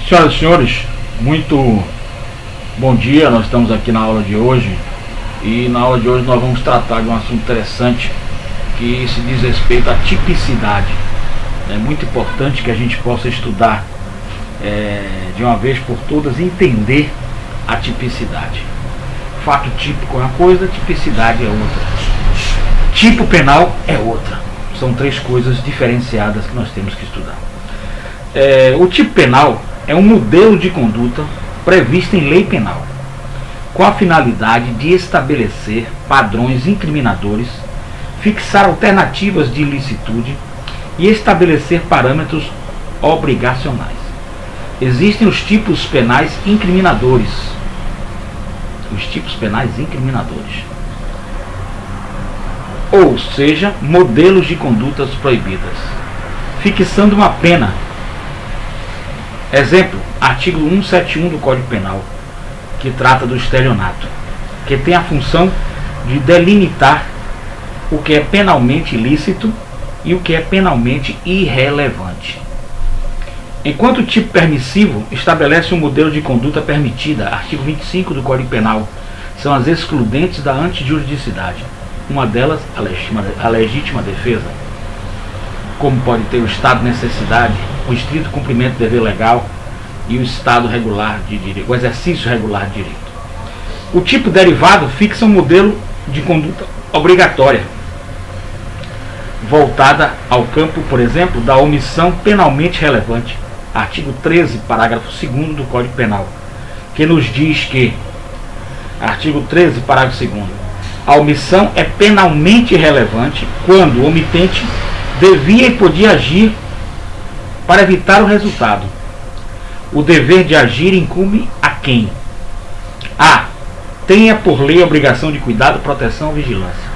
Senhoras e senhores, muito bom dia. Nós estamos aqui na aula de hoje e na aula de hoje nós vamos tratar de um assunto interessante que se diz respeito à tipicidade. É muito importante que a gente possa estudar de uma vez por todas, entender a tipicidade. Fato típico é uma coisa, tipicidade é outra. Tipo penal é outra. São três coisas diferenciadas que nós temos que estudar. O tipo penal é um modelo de conduta previsto em lei penal, com a finalidade de estabelecer padrões incriminadores, fixar alternativas de ilicitude e estabelecer parâmetros obrigacionais. Existem os tipos penais incriminadores. Ou seja, modelos de condutas proibidas, fixando uma pena. Exemplo, artigo 171 do Código Penal, que trata do estelionato, que tem a função de delimitar o que é penalmente ilícito e o que é penalmente irrelevante. Enquanto o tipo permissivo estabelece um modelo de conduta permitida, artigo 25 do Código Penal, são as excludentes da antijuridicidade. Uma delas, a legítima defesa, como pode ter o estado de necessidade, o estrito cumprimento do dever legal e o estado regular de direito, o exercício regular de direito. O tipo derivado fixa um modelo de conduta obrigatória, voltada ao campo, por exemplo, da omissão penalmente relevante, artigo 13, parágrafo 2º do Código Penal, que nos diz que, artigo 13, parágrafo 2º, a omissão é penalmente relevante quando o omitente devia e podia agir para evitar o resultado. O dever de agir incumbe a quem? A. Tenha por lei a obrigação de cuidado, proteção ou vigilância.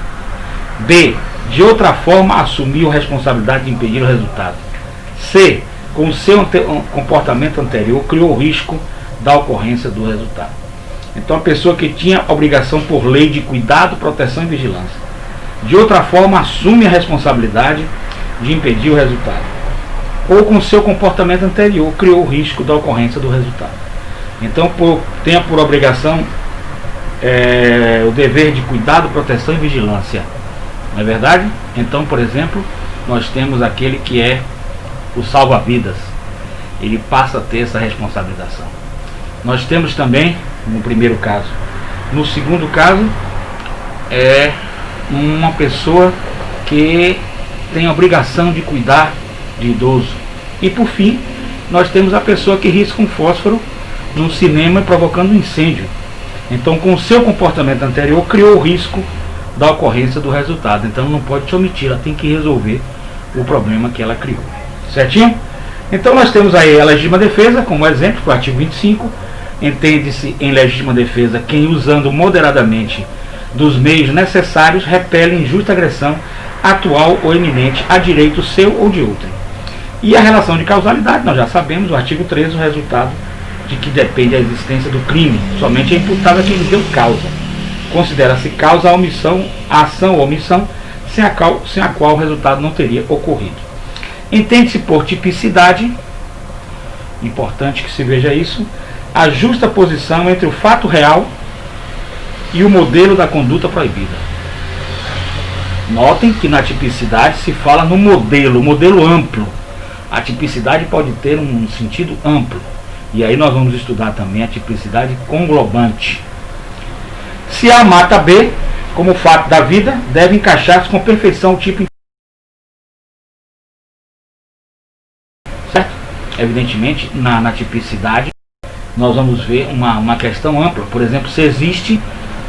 B. De outra forma assumiu a responsabilidade de impedir o resultado. C. Com o seu comportamento anterior criou o risco da ocorrência do resultado. Então a pessoa que tinha obrigação por lei de cuidado, proteção e vigilância, de outra forma assume a responsabilidade de impedir o resultado. Ou com o seu comportamento anterior criou o risco da ocorrência do resultado. Então tenha por obrigação o dever de cuidado, proteção e vigilância. Não é verdade? Então, por exemplo, nós temos aquele que é o salva-vidas. Ele passa a ter essa responsabilização. Nós temos também, no primeiro caso. No segundo caso, é uma pessoa que tem a obrigação de cuidar de idoso. E por fim, nós temos a pessoa que risca um fósforo no cinema provocando um incêndio. Então, com o seu comportamento anterior, criou o risco da ocorrência do resultado. Então não pode se omitir, ela tem que resolver o problema que ela criou. Certinho? Então nós temos aí a legítima defesa como exemplo, o artigo 25. Entende-se em legítima defesa quem, usando moderadamente dos meios necessários, repele injusta agressão atual ou iminente a direito seu ou de outrem. E a relação de causalidade, nós já sabemos, o artigo 13, o resultado de que depende a existência do crime. Somente é imputável quem deu causa. Considera-se causa a omissão, a ação ou omissão, sem a qual o resultado não teria ocorrido. Entende-se por tipicidade, importante que se veja isso, a justa posição entre o fato real e o modelo da conduta proibida. Notem que na tipicidade se fala no modelo amplo. A tipicidade pode ter um sentido amplo. E aí nós vamos estudar também a tipicidade conglobante. Se A mata B, como fato da vida, deve encaixar-se com perfeição o tipo. Certo? Evidentemente, na tipicidade, nós vamos ver uma questão ampla. Por exemplo, se existe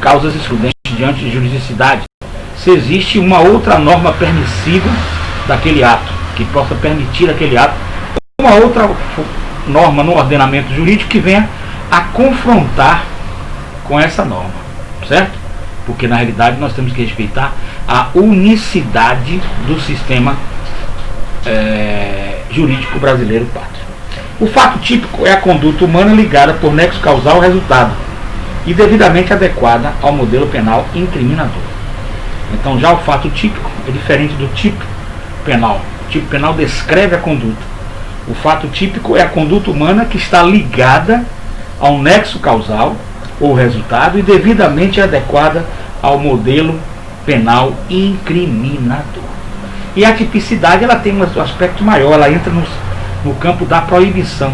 causas excludentes diante de juridicidade, se existe uma outra norma permissiva daquele ato, que possa permitir aquele ato, uma outra norma no ordenamento jurídico que venha a confrontar com essa norma, certo? Porque na realidade nós temos que respeitar a unicidade do sistema jurídico brasileiro pátrio. O fato típico é a conduta humana ligada por nexo causal ao resultado e devidamente adequada ao modelo penal incriminador. Então já o fato típico é diferente do tipo penal. O tipo penal descreve a conduta. O fato típico é a conduta humana que está ligada ao nexo causal ou resultado e devidamente adequada ao modelo penal incriminador. E a tipicidade, ela tem um aspecto maior, ela entra no campo da proibição,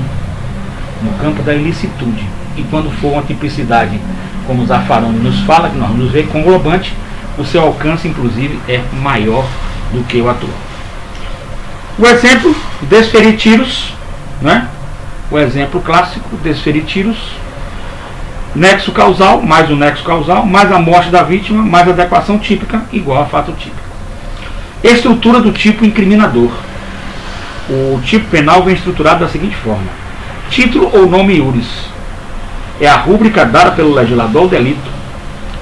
no campo da ilicitude. E quando for uma tipicidade, como o Zaffaroni nos fala, que nós nos vê conglobante, o seu alcance, inclusive, é maior do que o atual. O exemplo, desferir tiros, né? O exemplo clássico, desferir tiros, nexo causal, mais o nexo causal, mais a morte da vítima, mais a adequação típica, igual a fato típico. Estrutura do tipo incriminador. O tipo penal vem estruturado da seguinte forma: título ou nome iuris é a rúbrica dada pelo legislador ao delito.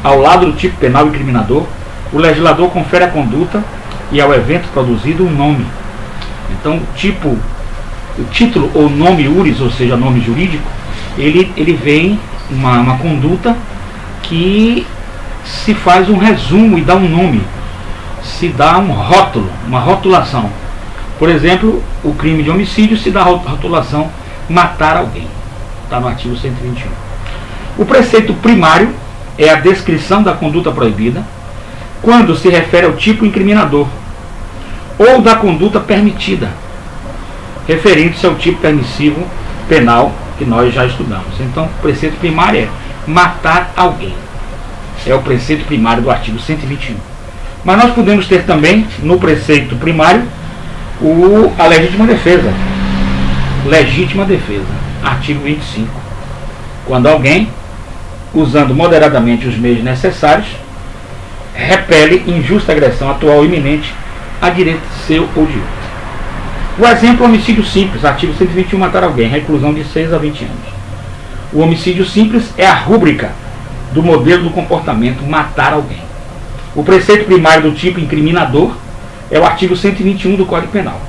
Ao lado do tipo penal incriminador, o legislador confere à conduta e ao evento produzido um nome. Então, o título ou nome iuris, ou seja, nome jurídico, ele vem uma conduta que se faz um resumo e dá um nome, se dá um rótulo, uma rotulação. Por exemplo, o crime de homicídio se dá a rotulação matar alguém. Está no artigo 121. O preceito primário é a descrição da conduta proibida, quando se refere ao tipo incriminador, ou da conduta permitida, referindo-se ao tipo permissivo penal que nós já estudamos. Então, o preceito primário é matar alguém. É o preceito primário do artigo 121. Mas nós podemos ter também, no preceito primário, a legítima defesa. Legítima defesa, artigo 25. Quando alguém, usando moderadamente os meios necessários, repele injusta agressão atual ou iminente a direito seu ou de outro. O exemplo, homicídio simples, artigo 121, matar alguém, reclusão de 6 a 20 anos. O homicídio simples é a rúbrica do modelo do comportamento matar alguém. O preceito primário do tipo incriminador é o artigo 121 do Código Penal.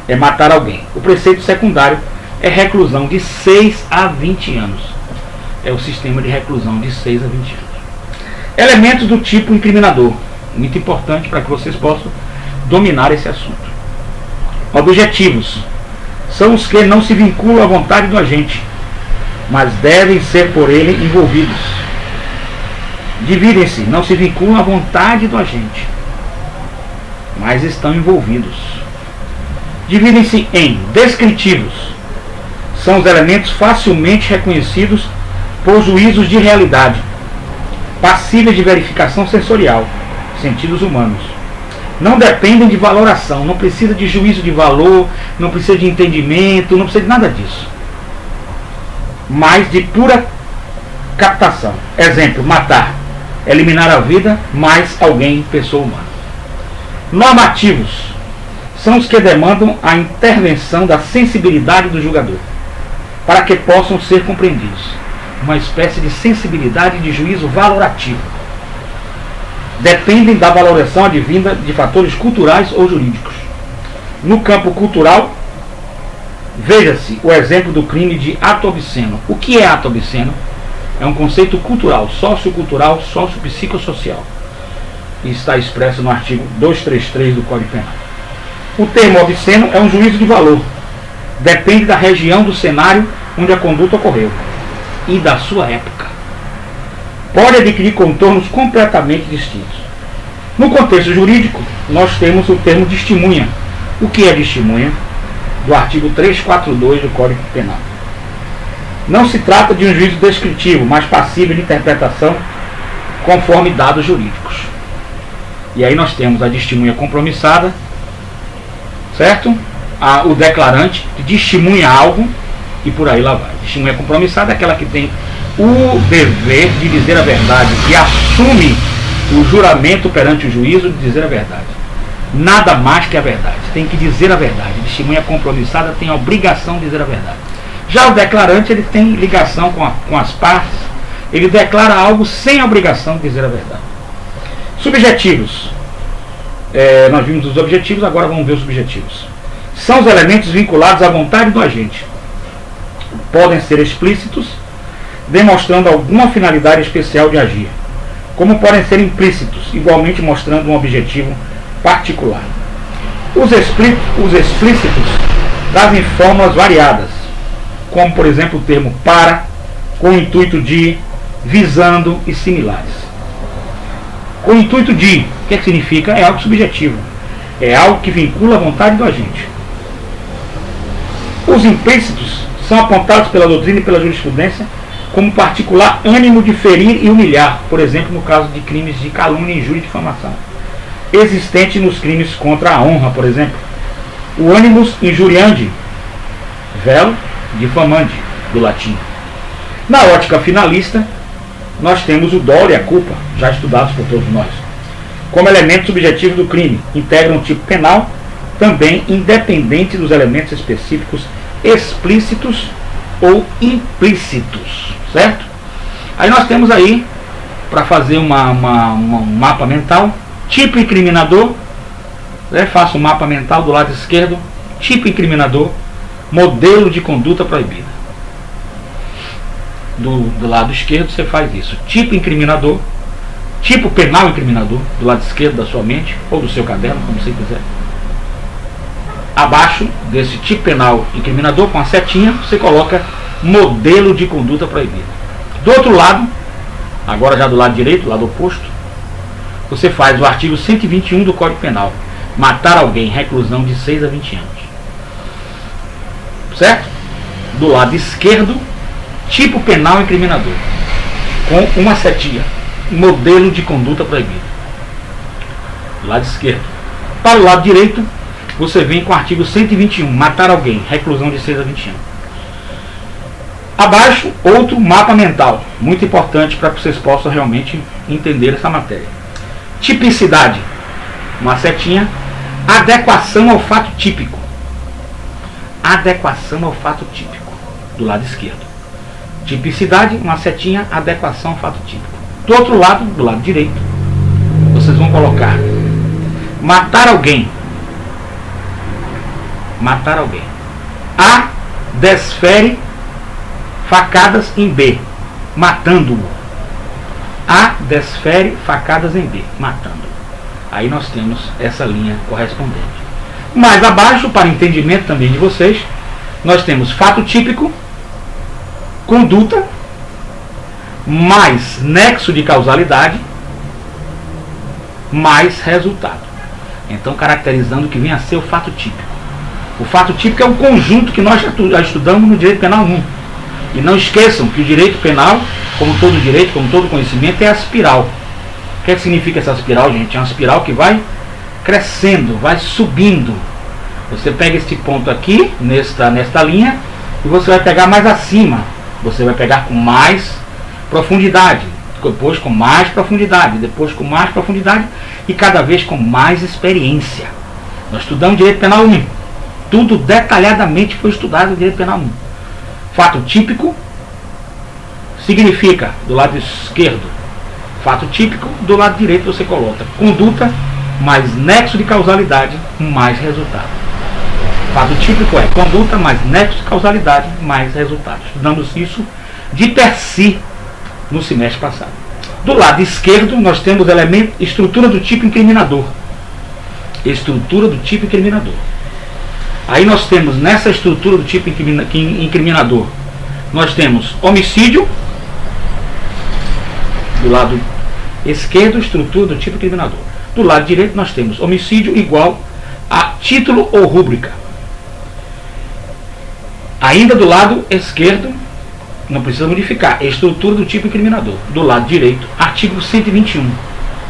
É matar alguém. O preceito secundário é reclusão de 6 a 20 anos. É o sistema de reclusão de 6 a 20 anos. Elementos do tipo incriminador. Muito importante para que vocês possam dominar esse assunto. Objetivos. São os que não se vinculam à vontade do agente, mas devem ser por ele envolvidos. Dividem-se, não se vinculam à vontade do agente, mas estão envolvidos. Dividem-se em descritivos. São os elementos facilmente reconhecidos por juízos de realidade, passíveis de verificação sensorial, sentidos humanos. Não dependem de valoração, não precisa de juízo de valor, não precisa de entendimento, não precisa de nada disso. Mas de pura captação. Exemplo, matar, eliminar a vida, mais alguém, pessoa humana. Normativos são os que demandam a intervenção da sensibilidade do julgador, para que possam ser compreendidos. Uma espécie de sensibilidade de juízo valorativo. Dependem da valoração advinda de fatores culturais ou jurídicos. No campo cultural, veja-se o exemplo do crime de ato obsceno. O que é ato obsceno? É um conceito cultural, sociocultural, sociopsicossocial. E está expresso no artigo 233 do Código Penal. O termo obsceno é um juízo de valor. Depende da região do cenário onde a conduta ocorreu e da sua época. Pode adquirir contornos completamente distintos. No contexto jurídico, nós temos o termo testemunha. O que é testemunha? Do artigo 342 do Código Penal. Não se trata de um juízo descritivo, mas passível de interpretação conforme dados jurídicos. E aí nós temos a testemunha compromissada, certo? O declarante que testemunha algo e por aí lá vai. Testemunha compromissada é aquela que tem o dever de dizer a verdade e assume o juramento perante o juízo de dizer a verdade. Nada mais que a verdade. Tem que dizer a verdade. Testemunha compromissada tem a obrigação de dizer a verdade. Já o declarante, ele tem ligação com as partes. Ele declara algo sem a obrigação de dizer a verdade. Subjetivos. Nós vimos os objetivos, agora vamos ver os subjetivos. São os elementos vinculados à vontade do agente. Podem ser explícitos, demonstrando alguma finalidade especial de agir, como podem ser implícitos, igualmente mostrando um objetivo particular. Os explícitos trazem fórmulas variadas, como por exemplo o termo para, com o intuito de, visando e similares. Com o intuito de, o que significa? É algo subjetivo, é algo que vincula a vontade do agente. Os implícitos são apontados pela doutrina e pela jurisprudência como particular ânimo de ferir e humilhar, por exemplo no caso de crimes de calúnia, injúria e difamação, existente nos crimes contra a honra, por exemplo. O animus injuriandi, velo, difamandi, do latim. Na ótica finalista, nós temos o dolo e a culpa, já estudados por todos nós, como elemento subjetivo do crime, integram um tipo penal, também independente dos elementos específicos explícitos ou implícitos, certo? Aí nós temos aí, para fazer um mapa mental, tipo incriminador, faço um mapa mental do lado esquerdo, tipo incriminador, modelo de conduta proibida. Do lado esquerdo você faz isso, tipo incriminador, tipo penal incriminador, do lado esquerdo da sua mente, ou do seu caderno, como você quiser. Abaixo desse tipo penal incriminador, com a setinha, você coloca modelo de conduta proibida. Do outro lado, agora já do lado direito, do lado oposto, você faz o artigo 121 do Código Penal. Matar alguém, reclusão de 6 a 20 anos. Certo? Do lado esquerdo, tipo penal incriminador, com uma setinha, modelo de conduta proibida. Do lado esquerdo. Para o lado direito, você vem com o artigo 121, matar alguém, reclusão de 6 a 20 anos. Abaixo, outro mapa mental, muito importante para que vocês possam realmente entender essa matéria. Tipicidade, uma setinha. Adequação ao fato típico. Adequação ao fato típico, do lado esquerdo. Tipicidade, uma setinha, adequação ao fato típico. Do outro lado, do lado direito, vocês vão colocar matar alguém. Matar alguém. A desfere facadas em B, matando-o. A desfere facadas em B, matando-o. Aí nós temos essa linha correspondente. Mais abaixo, para entendimento também de vocês, nós temos fato típico, conduta, mais nexo de causalidade, mais resultado. Então, caracterizando o que vem a ser o fato típico. O fato típico é um conjunto que nós já estudamos no Direito Penal 1. E não esqueçam que o direito penal, como todo direito, como todo conhecimento, é a espiral. O que significa essa espiral, gente? É uma espiral que vai crescendo, vai subindo. Você pega este ponto aqui, nesta linha, e você vai pegar mais acima. Você vai pegar com mais profundidade, depois com mais profundidade, depois com mais profundidade e cada vez com mais experiência. Nós estudamos Direito Penal 1. Tudo detalhadamente foi estudado no Direito Penal 1. Fato típico significa, do lado esquerdo, fato típico, do lado direito você coloca conduta mais nexo de causalidade mais resultado. Fato típico é conduta mais nexo de causalidade mais resultado. Estudamos isso de per si no semestre passado. Do lado esquerdo nós temos elemento, estrutura do tipo incriminador. Estrutura do tipo incriminador. Aí nós temos nessa estrutura do tipo incriminador, nós temos homicídio, do lado esquerdo, estrutura do tipo incriminador. Do lado direito nós temos homicídio igual a título ou rúbrica. Ainda do lado esquerdo, não precisa modificar, estrutura do tipo incriminador. Do lado direito, artigo 121,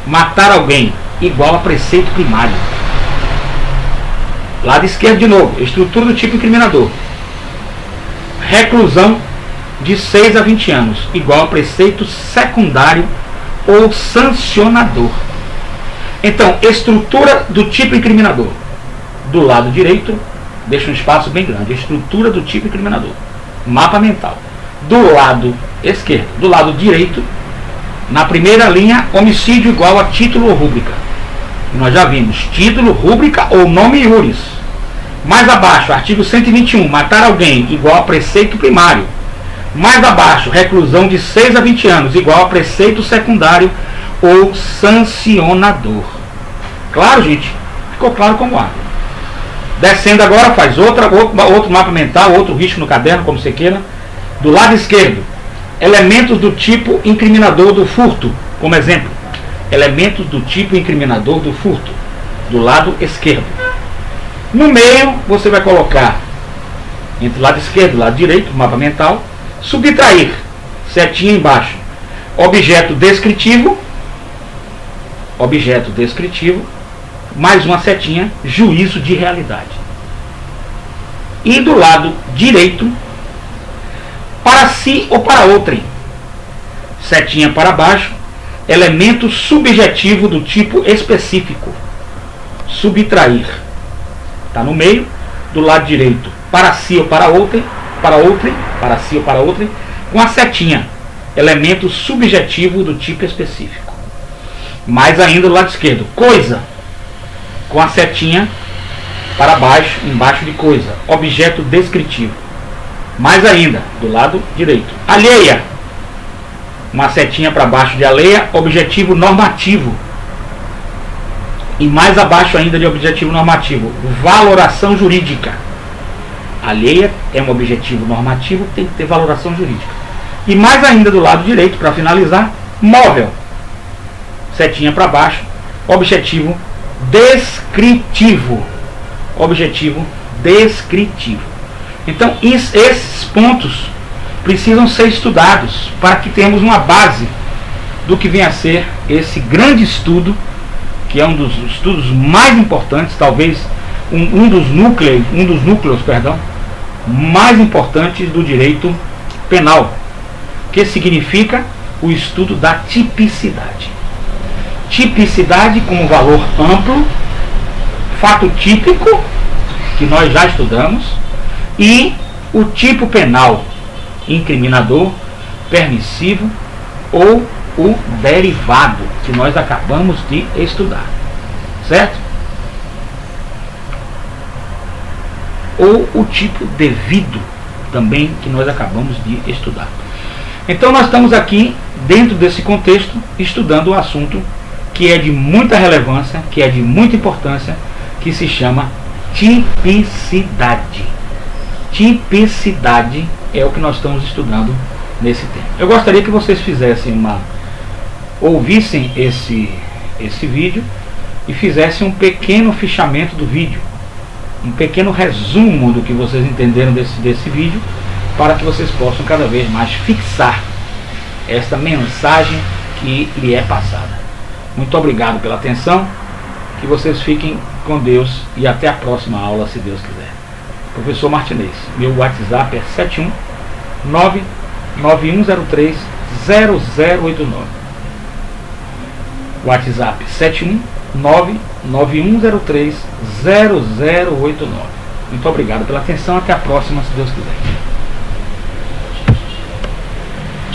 matar alguém igual a preceito primário. Lado esquerdo de novo, estrutura do tipo incriminador. Reclusão de 6 a 20 anos, igual a preceito secundário ou sancionador. Então, estrutura do tipo incriminador. Do lado direito, deixa um espaço bem grande, estrutura do tipo incriminador. Mapa mental. Do lado esquerdo, do lado direito, na primeira linha, homicídio igual a título ou rúbrica. Nós já vimos título, rúbrica ou nome iuris. Mais abaixo, artigo 121, matar alguém igual a preceito primário. Mais abaixo, reclusão de 6 a 20 anos igual a preceito secundário ou sancionador. Claro, gente? Ficou claro como água. Descendo agora, faz outro mapa mental, outro risco no caderno, como você queira. Do lado esquerdo, elementos do tipo incriminador do furto, como exemplo. Elementos do tipo incriminador do furto, do lado esquerdo. No meio, você vai colocar, entre o lado esquerdo e o lado direito, mapa mental, subtrair, setinha embaixo, objeto descritivo, mais uma setinha, juízo de realidade. E do lado direito, para si ou para outrem, setinha para baixo, elemento subjetivo do tipo específico, subtrair. Está no meio, do lado direito, para si ou para outrem, para si ou para outrem, com a setinha, elemento subjetivo do tipo específico. Mais ainda do lado esquerdo, coisa, com a setinha para baixo, embaixo de coisa, objeto descritivo. Mais ainda, do lado direito, alheia, uma setinha para baixo de alheia, objetivo normativo. E mais abaixo ainda de objetivo normativo, valoração jurídica. Alheia é um objetivo normativo, tem que ter valoração jurídica. E mais ainda do lado direito, para finalizar, móvel, setinha para baixo, objetivo descritivo. Objetivo descritivo. Então esses pontos precisam ser estudados para que tenhamos uma base do que vem a ser esse grande estudo, que é um dos estudos mais importantes, talvez um dos núcleos mais importantes do direito penal, que significa o estudo da tipicidade. Tipicidade como valor amplo, fato típico, que nós já estudamos, e o tipo penal, incriminador, permissivo ou o derivado, que nós acabamos de estudar, certo? Ou o tipo devido, também, que nós acabamos de estudar. Então nós estamos aqui, dentro desse contexto, estudando o assunto que é de muita relevância, que é de muita importância, que se chama tipicidade. Tipicidade é o que nós estamos estudando nesse tempo. Eu gostaria que vocês ouvissem esse vídeo e fizessem um pequeno fichamento do vídeo, um pequeno resumo do que vocês entenderam desse vídeo, para que vocês possam cada vez mais fixar esta mensagem que lhe é passada. Muito obrigado pela atenção, que vocês fiquem com Deus e até a próxima aula, se Deus quiser. Professor Martinez, meu WhatsApp é 71991030089. WhatsApp 71991030089. Muito obrigado pela atenção, até a próxima, se Deus quiser.